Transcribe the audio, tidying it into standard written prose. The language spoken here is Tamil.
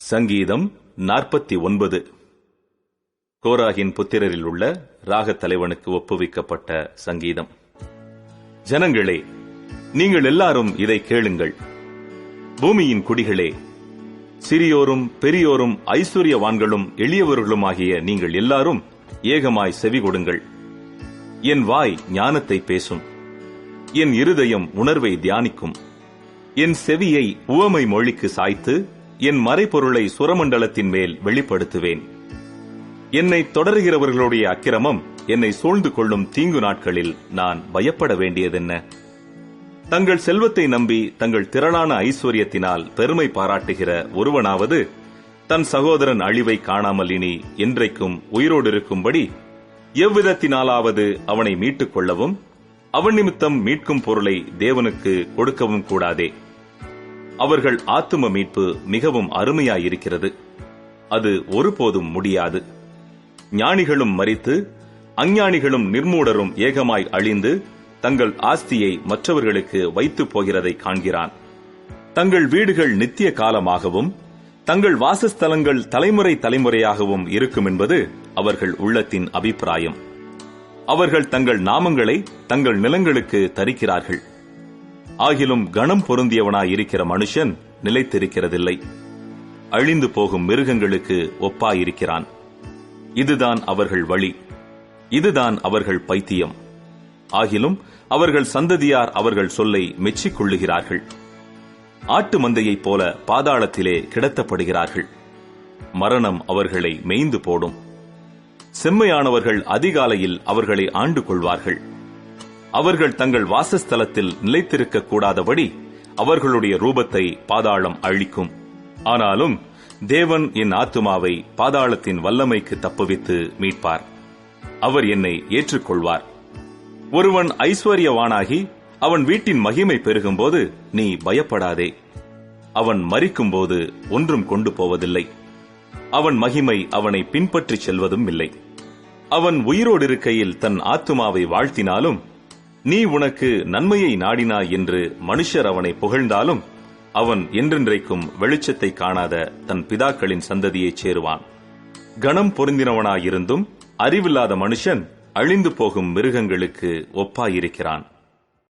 சங்கீதம் 49. கோராகின் புத்திரரில் உள்ள ராகத் தலைவனுக்கு ஒப்புவிக்கப்பட்ட சங்கீதம். ஜனங்களே, நீங்கள் எல்லாரும் இதை கேளுங்கள். பூமியின் குடிகளே, சிறியோரும் பெரியோரும் ஐஸ்வர்யவான்களும் எளியவர்களுமாகிய நீங்கள் எல்லாரும் ஏகமாய் செவி கொடுங்கள். என் வாய் ஞானத்தை பேசும், என் இருதயம் உணர்வை தியானிக்கும். என் செவியை உவமை மொழிக்கு சாய்த்து என் மறைபொருளை சுரமண்டலத்தின் மேல் வெளிப்படுத்துவேன். என்னை தொடர்கிறவர்களுடைய அக்கிரமம் என்னை சூழ்ந்து கொள்ளும் தீங்கு நாட்களில் நான் பயப்பட வேண்டியதென்ன? தங்கள் செல்வத்தை நம்பி தங்கள் திரளான ஐஸ்வர்யத்தினால் பெருமை பாராட்டுகிற ஒருவனாவது தன் சகோதரன் அழிவை காணாமல் இனி என்றைக்கும் உயிரோடு இருக்கும்படி எவ்விதத்தினாலாவது அவனை மீட்டுக் கொள்ளவும் அவன் நிமித்தம் மீட்கும் பொருளை தேவனுக்கு கொடுக்கவும் கூடாதே. அவர்கள் ஆத்தும மீட்பு மிகவும் அருமையாயிருக்கிறது, அது ஒருபோதும் முடியாது. ஞானிகளும் மரித்து அஞ்ஞானிகளும் நிர்மூடரும் ஏகமாய் அழிந்து தங்கள் ஆஸ்தியை மற்றவர்களுக்கு வைத்து போகிறதை காண்கிறான். தங்கள் வீடுகள் நித்திய காலமாகவும் தங்கள் வாசஸ்தலங்கள் தலைமுறை தலைமுறையாகவும் இருக்கும் என்பது அவர்கள் உள்ளத்தின் அபிப்பிராயம். அவர்கள் தங்கள் நாமங்களை தங்கள் நிலங்களுக்கு தரிக்கிறார்கள். ஆகிலும் கணம் பொருந்தியவனாயிருக்கிற மனுஷன் நிலைத்திருக்கிறதில்லை, அழிந்து போகும் மிருகங்களுக்கு ஒப்பாயிருக்கிறான். இதுதான் அவர்கள் வழி, இதுதான் அவர்கள் பைத்தியம். ஆகிலும் அவர்கள் சந்ததியார் அவர்கள் சொல்லை மெச்சிக் கொள்ளுகிறார்கள். ஆட்டு மந்தையைப் போல பாதாளத்திலே கிடத்தப்படுகிறார்கள். மரணம் அவர்களை மேய்ந்து போடும். செம்மையானவர்கள் அதிகாலையில் அவர்களை ஆண்டு கொள்வார்கள். அவர்கள் தங்கள் வாசஸ்தலத்தில் நிலைத்திருக்க கூடாதபடி அவர்களுடைய ரூபத்தை பாதாளம் அழிக்கும். ஆனாலும் தேவன் என் ஆத்துமாவை பாதாளத்தின் வல்லமைக்கு தப்புவித்து மீட்பார். அவர் என்னை ஏற்றுக்கொள்வார். ஒருவன் ஐஸ்வர்யவானாகி அவன் வீட்டின் மகிமை பெருகும்போது நீ பயப்படாதே. அவன் மரிக்கும்போது ஒன்றும் கொண்டு போவதில்லை. அவன் மகிமை அவனை பின்பற்றிச் செல்வதும் இல்லை. அவன் உயிரோடு இருக்கையில் தன் ஆத்துமாவை வாழ்த்தினாலும் நீ உனக்கு நன்மையை நாடினாய் என்று மனுஷர் அவனை புகழ்ந்தாலும் அவன் என்றென்றைக்கும் வெளிச்சத்தை காணாத தன் பிதாக்களின் சந்ததியைச் சேருவான். கணம் பொருந்தினவனாயிருந்தும் அறிவில்லாத மனுஷன் அழிந்து போகும் மிருகங்களுக்கு ஒப்பாயிருக்கிறான்.